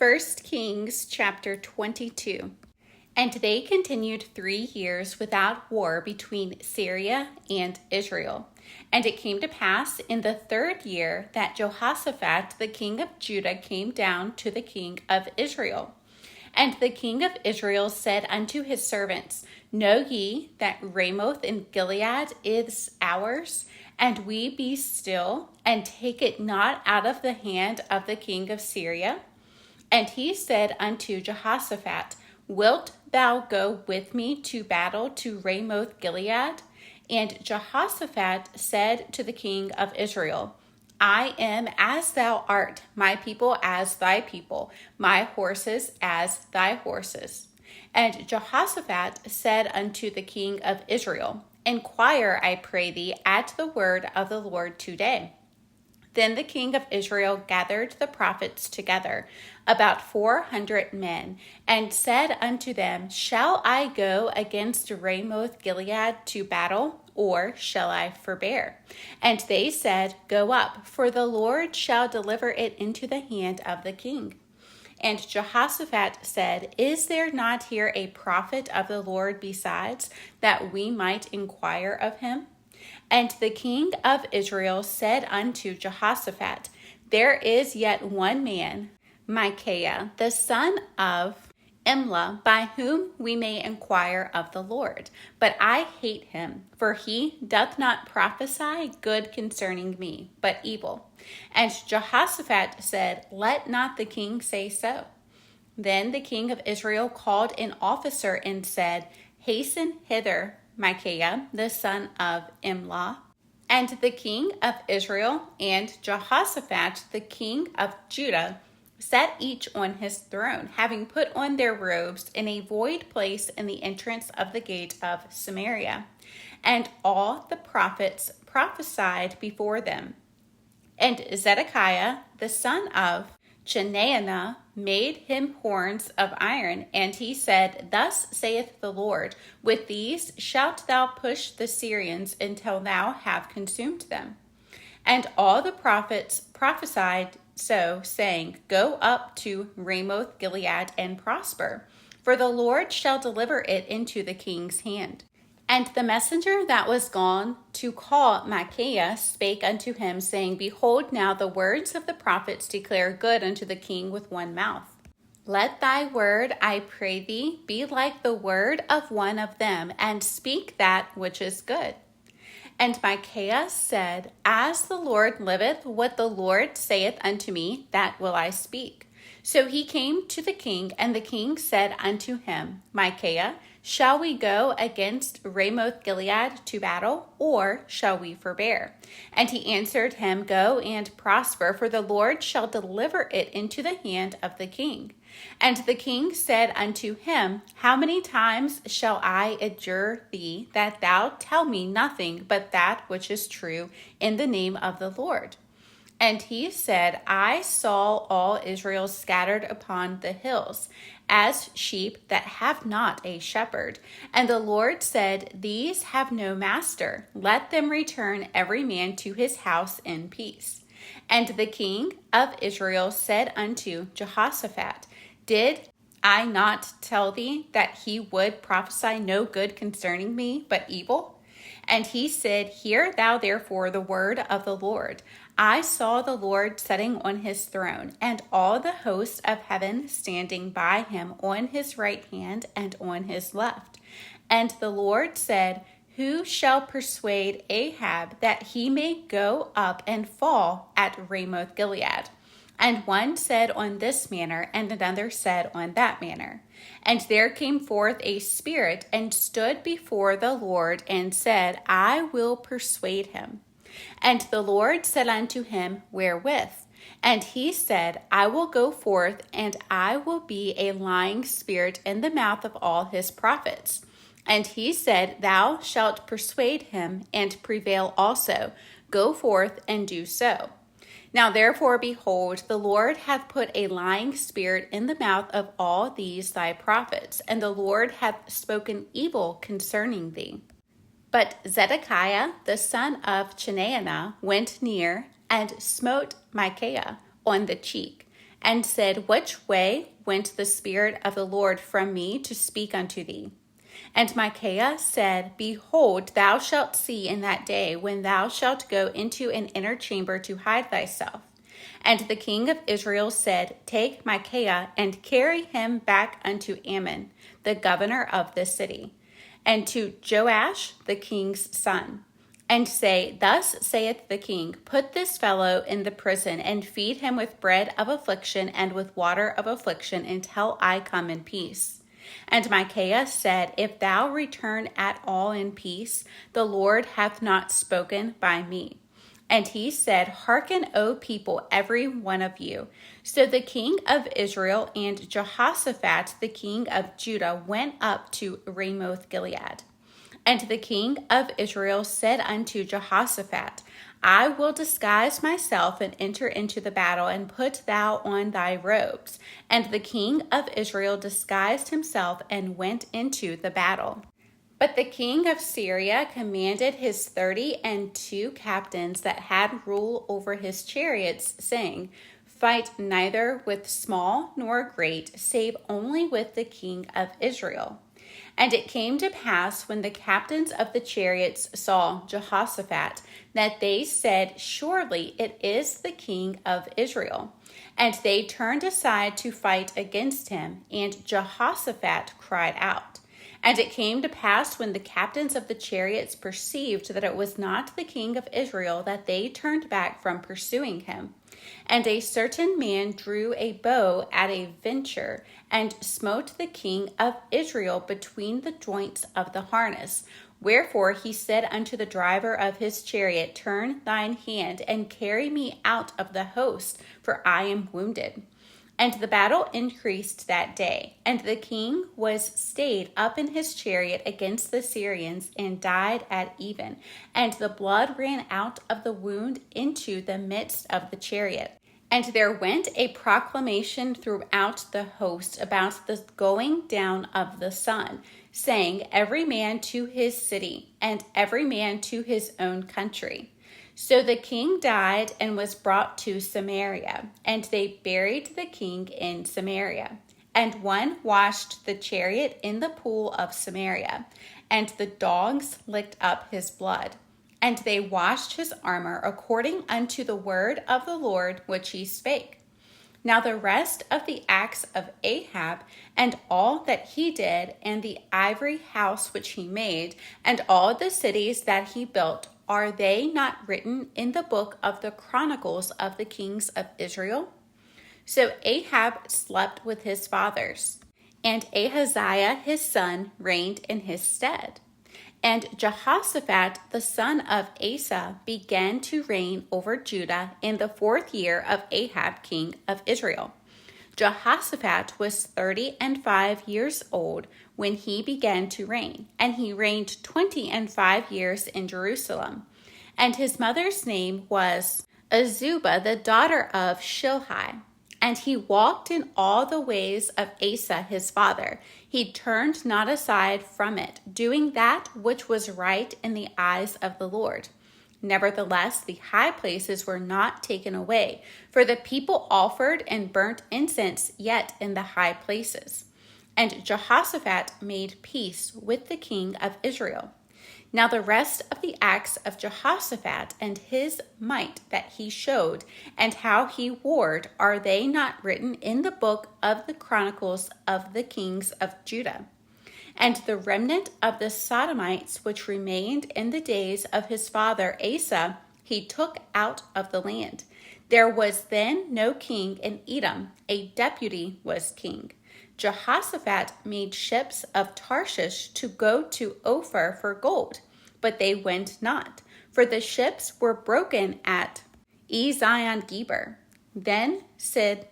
1 Kings chapter 22. And they continued 3 years without war between Syria and Israel. And it came to pass in the 3rd year that Jehoshaphat the king of Judah came down to the king of Israel. And the king of Israel said unto his servants, Know ye that Ramoth in Gilead is ours? And we be still, and take it not out of the hand of the king of Syria? And he said unto Jehoshaphat, Wilt thou go with me to battle to Ramoth Gilead? And Jehoshaphat said to the king of Israel, I am as thou art, my people as thy people, my horses as thy horses. And Jehoshaphat said unto the king of Israel, Inquire, I pray thee, at the word of the Lord today. Then the king of Israel gathered the prophets together, about 400 men, and said unto them, Shall I go against Ramoth Gilead to battle, or shall I forbear? And they said, Go up, for the Lord shall deliver it into the hand of the king. And Jehoshaphat said, Is there not here a prophet of the Lord besides, that we might inquire of him? And the king of Israel said unto Jehoshaphat, There is yet one man, Micaiah, the son of Imlah, by whom we may inquire of the Lord. But I hate him, for he doth not prophesy good concerning me, but evil. And Jehoshaphat said, Let not the king say so. Then the king of Israel called an officer and said, Hasten hither, Micaiah, the son of Imlah. And the king of Israel and Jehoshaphat, the king of Judah, sat each on his throne, having put on their robes in a void place in the entrance of the gate of Samaria. And all the prophets prophesied before them. And Zedekiah, the son of Chenaanah, made him horns of iron, and he said, Thus saith the Lord, With these shalt thou push the Syrians until thou have consumed them. And all the prophets prophesied so, saying, Go up to Ramoth Gilead and prosper, for the Lord shall deliver it into the king's hand. And the messenger that was gone to call Micaiah spake unto him, saying, Behold, now the words of the prophets declare good unto the king with one mouth. Let thy word, I pray thee, be like the word of one of them, and speak that which is good. And Micaiah said, As the Lord liveth, what the Lord saith unto me, that will I speak. So he came to the king, and the king said unto him, Micaiah, shall we go against Ramoth Gilead to battle, or shall we forbear? And he answered him, Go and prosper, for the Lord shall deliver it into the hand of the king. And the king said unto him, How many times shall I adjure thee that thou tell me nothing but that which is true in the name of the Lord? And he said, I saw all Israel scattered upon the hills, as sheep that have not a shepherd. And the Lord said, These have no master. Let them return every man to his house in peace. And the king of Israel said unto Jehoshaphat, Did I not tell thee that he would prophesy no good concerning me, but evil? And he said, Hear thou therefore the word of the Lord. I saw the Lord sitting on his throne, and all the hosts of heaven standing by him on his right hand and on his left. And the Lord said, Who shall persuade Ahab that he may go up and fall at Ramoth Gilead? And one said on this manner, and another said on that manner. And there came forth a spirit, and stood before the Lord, and said, I will persuade him. And the Lord said unto him, Wherewith? And he said, I will go forth, and I will be a lying spirit in the mouth of all his prophets. And he said, Thou shalt persuade him, and prevail also. Go forth and do so. Now therefore, behold, the Lord hath put a lying spirit in the mouth of all these thy prophets, and the Lord hath spoken evil concerning thee. But Zedekiah, the son of Chenaanah, went near and smote Micaiah on the cheek, and said, Which way went the Spirit of the Lord from me to speak unto thee? And Micaiah said, Behold, thou shalt see in that day when thou shalt go into an inner chamber to hide thyself. And the king of Israel said, Take Micaiah and carry him back unto Ammon, the governor of the city, and to Joash the king's son, and say, Thus saith the king, Put this fellow in the prison, and feed him with bread of affliction and with water of affliction until I come in peace. And Micaiah said, If thou return at all in peace, the Lord hath not spoken by me. And he said, Hearken, O people, every one of you. So the king of Israel and Jehoshaphat, the king of Judah, went up to Ramoth Gilead. And the king of Israel said unto Jehoshaphat, I will disguise myself and enter into the battle, and put thou on thy robes. And the king of Israel disguised himself and went into the battle. But the king of Syria commanded his 32 captains that had rule over his chariots, saying, Fight neither with small nor great, save only with the king of Israel. And it came to pass, when the captains of the chariots saw Jehoshaphat, that they said, Surely it is the king of Israel. And they turned aside to fight against him, and Jehoshaphat cried out. And it came to pass, when the captains of the chariots perceived that it was not the king of Israel, that they turned back from pursuing him. And a certain man drew a bow at a venture, and smote the king of Israel between the joints of the harness. Wherefore he said unto the driver of his chariot, Turn thine hand, and carry me out of the host, for I am wounded. And the battle increased that day, and the king was stayed up in his chariot against the Syrians, and died at even, and the blood ran out of the wound into the midst of the chariot. And there went a proclamation throughout the host about the going down of the sun, saying, Every man to his city, and every man to his own country. So the king died and was brought to Samaria, and they buried the king in Samaria. And one washed the chariot in the pool of Samaria, and the dogs licked up his blood. And they washed his armor according unto the word of the Lord which he spake. Now the rest of the acts of Ahab, and all that he did, and the ivory house which he made, and all the cities that he built, are they not written in the book of the Chronicles of the kings of Israel? So Ahab slept with his fathers, and Ahaziah his son reigned in his stead. And Jehoshaphat the son of Asa began to reign over Judah in the 4th year of Ahab king of Israel. Jehoshaphat was 35 years old when he began to reign, and he reigned 25 years in Jerusalem. And his mother's name was Azubah, the daughter of Shilhi. And he walked in all the ways of Asa his father. He turned not aside from it, doing that which was right in the eyes of the Lord. Nevertheless, the high places were not taken away, for the people offered and burnt incense yet in the high places. And Jehoshaphat made peace with the king of Israel. Now the rest of the acts of Jehoshaphat and his might that he showed, and how he warred, are they not written in the book of the Chronicles of the kings of Judah? And the remnant of the Sodomites which remained in the days of his father Asa, he took out of the land. There was then no king in Edom, a deputy was king. Jehoshaphat made ships of Tarshish to go to Ophir for gold, but they went not, for the ships were broken at Ezion-Geber. Then said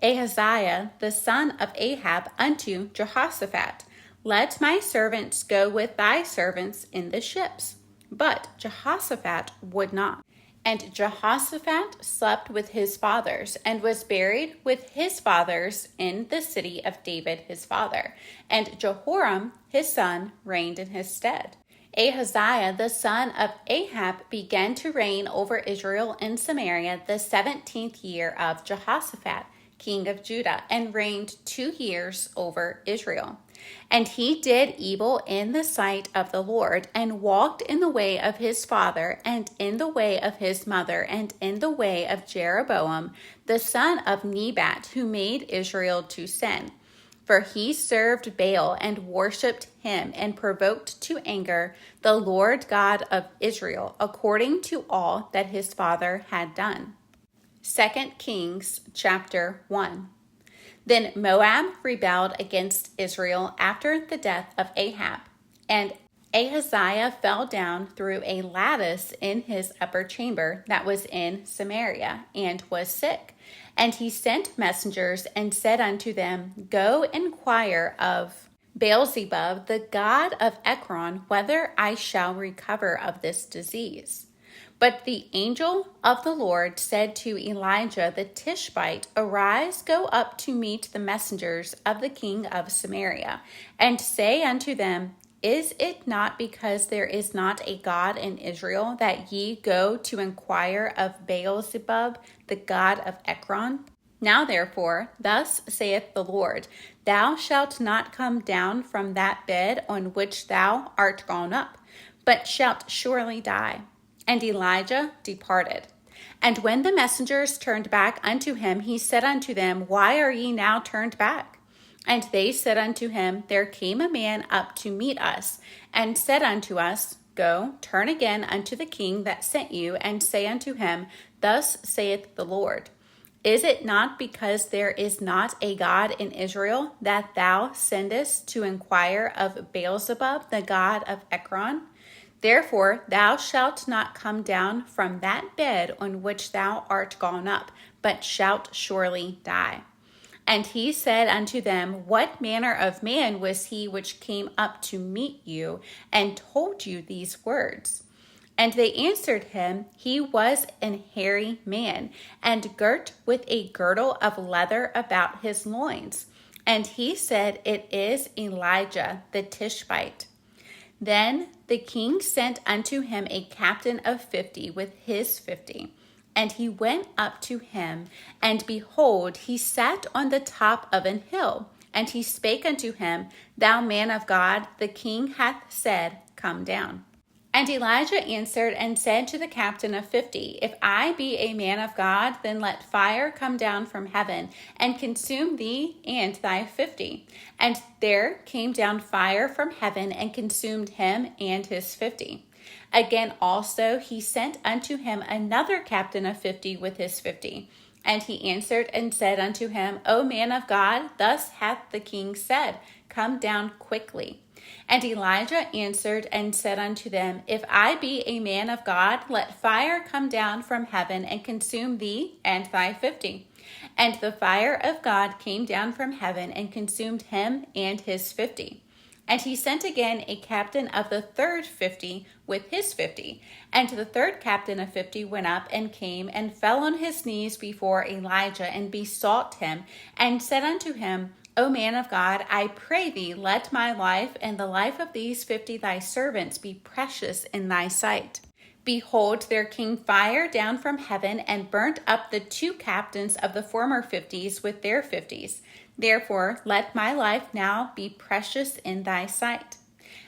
Ahaziah the son of Ahab unto Jehoshaphat, Let my servants go with thy servants in the ships. But Jehoshaphat would not. And Jehoshaphat slept with his fathers, and was buried with his fathers in the city of David his father. And Jehoram his son reigned in his stead. Ahaziah the son of Ahab began to reign over Israel in Samaria the 17th year of Jehoshaphat, king of Judah, and reigned 2 years over Israel. And he did evil in the sight of the Lord, and walked in the way of his father, and in the way of his mother, and in the way of Jeroboam, the son of Nebat, who made Israel to sin. For he served Baal and worshipped him, and provoked to anger the Lord God of Israel, according to all that his father had done. 2 Kings chapter 1. Then Moab rebelled against Israel after the death of Ahab, and Ahaziah fell down through a lattice in his upper chamber that was in Samaria, and was sick. And he sent messengers and said unto them, Go inquire of Beelzebub, the god of Ekron, whether I shall recover of this disease. But the angel of the Lord said to Elijah the Tishbite, Arise, go up to meet the messengers of the king of Samaria, and say unto them, Is it not because there is not a God in Israel that ye go to inquire of Beelzebub, the god of Ekron? Now therefore, thus saith the Lord, Thou shalt not come down from that bed on which thou art gone up, but shalt surely die. And Elijah departed. And when the messengers turned back unto him, he said unto them, Why are ye now turned back? And they said unto him, There came a man up to meet us, and said unto us, Go, turn again unto the king that sent you, and say unto him, Thus saith the Lord, Is it not because there is not a God in Israel that thou sendest to inquire of Beelzebub, the god of Ekron? Therefore thou shalt not come down from that bed on which thou art gone up, but shalt surely die. And he said unto them, What manner of man was he which came up to meet you, and told you these words? And they answered him, He was an hairy man, and girt with a girdle of leather about his loins. And he said, It is Elijah the Tishbite. Then the king sent unto him a captain of 50 with his 50. And he went up to him, and behold, he sat on the top of an hill. And he spake unto him, Thou man of God, the king hath said, Come down. And Elijah answered and said to the captain of 50, If I be a man of God, then let fire come down from heaven, and consume thee and thy 50. And there came down fire from heaven, and consumed him and his 50. Again also he sent unto him another captain of 50 with his 50. And he answered and said unto him, O man of God, thus hath the king said, Come down quickly. And Elijah answered and said unto them, If I be a man of God, let fire come down from heaven and consume thee and thy 50. And the fire of God came down from heaven and consumed him and his 50. And he sent again a captain of the third 50 with his 50. And the third captain of 50 went up and came and fell on his knees before Elijah and besought him and said unto him, O man of God, I pray thee, let my life and the life of these 50 thy servants be precious in thy sight. Behold, there came fire down from heaven and burnt up the 2 captains of the former 50s with their 50s. Therefore, let my life now be precious in thy sight.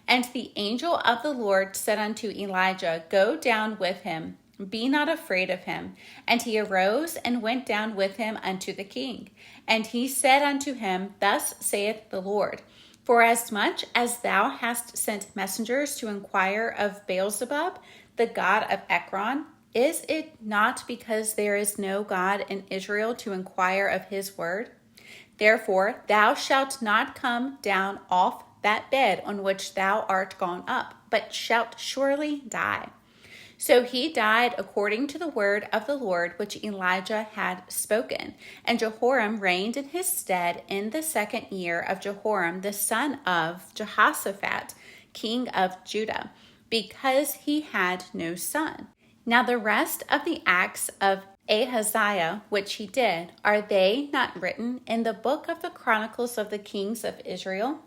And the angel of the Lord said unto Elijah, Go down with him. Be not afraid of him. And he arose and went down with him unto the king. And he said unto him, Thus saith the Lord, Forasmuch as thou hast sent messengers to inquire of Beelzebub, the god of Ekron, is it not because there is no God in Israel to inquire of his word? Therefore thou shalt not come down off that bed on which thou art gone up, but shalt surely die. So he died according to the word of the Lord which Elijah had spoken. And Jehoram reigned in his stead in the 2nd year of Jehoram the son of Jehoshaphat, king of Judah, because he had no son. Now the rest of the acts of Ahaziah, which he did, are they not written in the book of the Chronicles of the Kings of Israel?